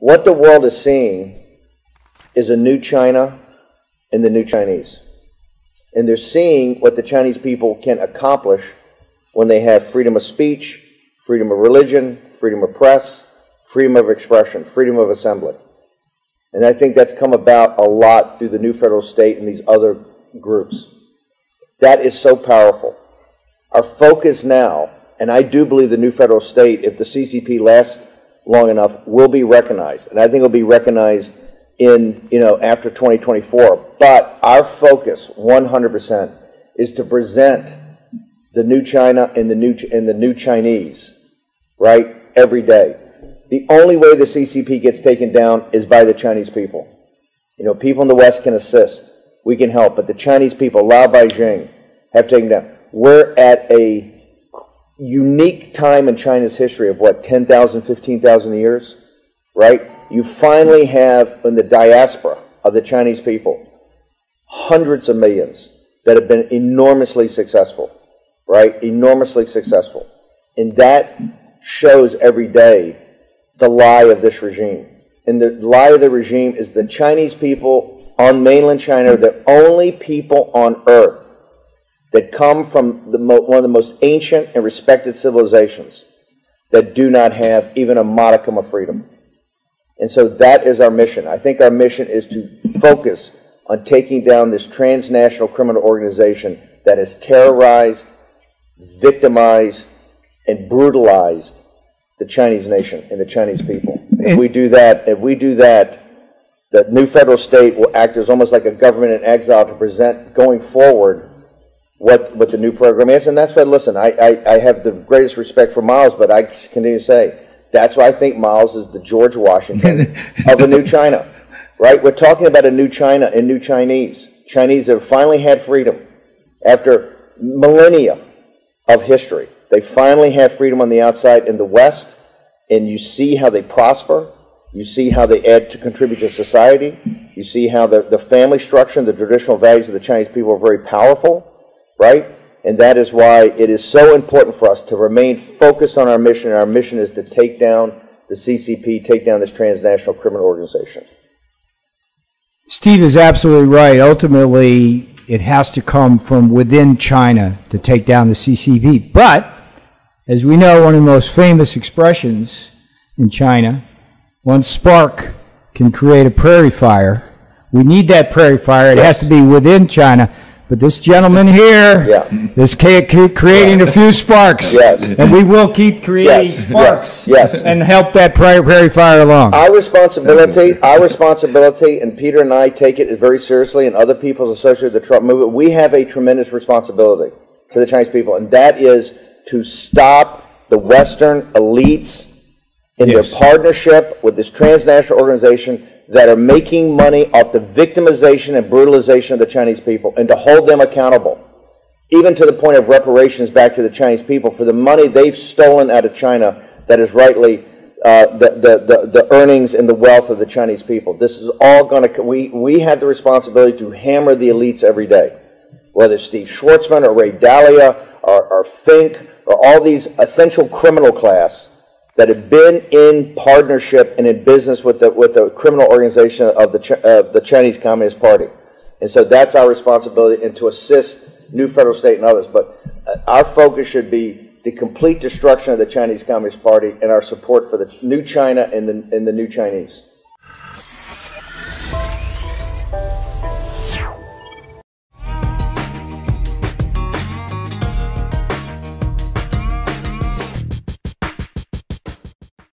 what the world is seeing is a new China and the new Chinese. And they're seeing what the Chinese people can accomplish when they have freedom of speech, freedom of religion, freedom of press, freedom of expression, freedom of assembly. And I think that's come about a lot through the new federal state and these other groups. That is so powerful. Our focus now, and I do believe the new federal state, if the CCP lasts long enough, will be recognized. And I think it will be recognized in, after 2024. But our focus, 100%, is to present the new China and the new Chinese, right, every day. The only way the CCP gets taken down is by the Chinese people. People in the West can assist. We can help. But the Chinese people, Lao Beijing, have taken down. We're at a unique time in China's history of, 10,000, 15,000 years, right? You finally have, in the diaspora of the Chinese people, hundreds of millions that have been enormously successful, right? Enormously successful. And that shows every day the lie of this regime. And the lie of the regime is the Chinese people on mainland China are the only people on earth that come from one of the most ancient and respected civilizations that do not have even a modicum of freedom. And so that is our mission. I think our mission is to focus on taking down this transnational criminal organization that has terrorized, victimized, and brutalized the Chinese nation and the Chinese people. If we do that, the new federal state will act as almost like a government in exile to present going forward what the new program is. And that's why, listen, I have the greatest respect for Miles, but I continue to say, that's why I think Miles is the George Washington of a new China, right? We're talking about a new China and new Chinese. Chinese have finally had freedom after millennia of history. They finally have freedom on the outside in the West, and you see how they prosper. You see how they contribute to society. You see how the family structure and the traditional values of the Chinese people are very powerful, right? And that is why it is so important for us to remain focused on our mission. And our mission is to take down the CCP, take down this transnational criminal organization. Steve is absolutely right. Ultimately, it has to come from within China to take down the CCP. But, as we know, one of the most famous expressions in China, one spark can create a prairie fire. We need that prairie fire. It has to be within China. But this gentleman here is creating a few sparks. Yes. And we will keep creating sparks and help that prairie fire along. Our responsibility, and Peter and I take it very seriously, and other people associated with the Trump movement, we have a tremendous responsibility to the Chinese people, and that is to stop the Western elites in their partnership with this transnational organization that are making money off the victimization and brutalization of the Chinese people, and to hold them accountable, even to the point of reparations back to the Chinese people for the money they've stolen out of China that is rightly the earnings and the wealth of the Chinese people. This is all going to, we have the responsibility to hammer the elites every day, whether it's Steve Schwartzman or Ray Dalio or Fink or all these essential criminal class that have been in partnership and in business with the criminal organization of the Chinese Communist Party. And so that's our responsibility, and to assist new federal state and others. But our focus should be the complete destruction of the Chinese Communist Party and our support for the new China and the new Chinese.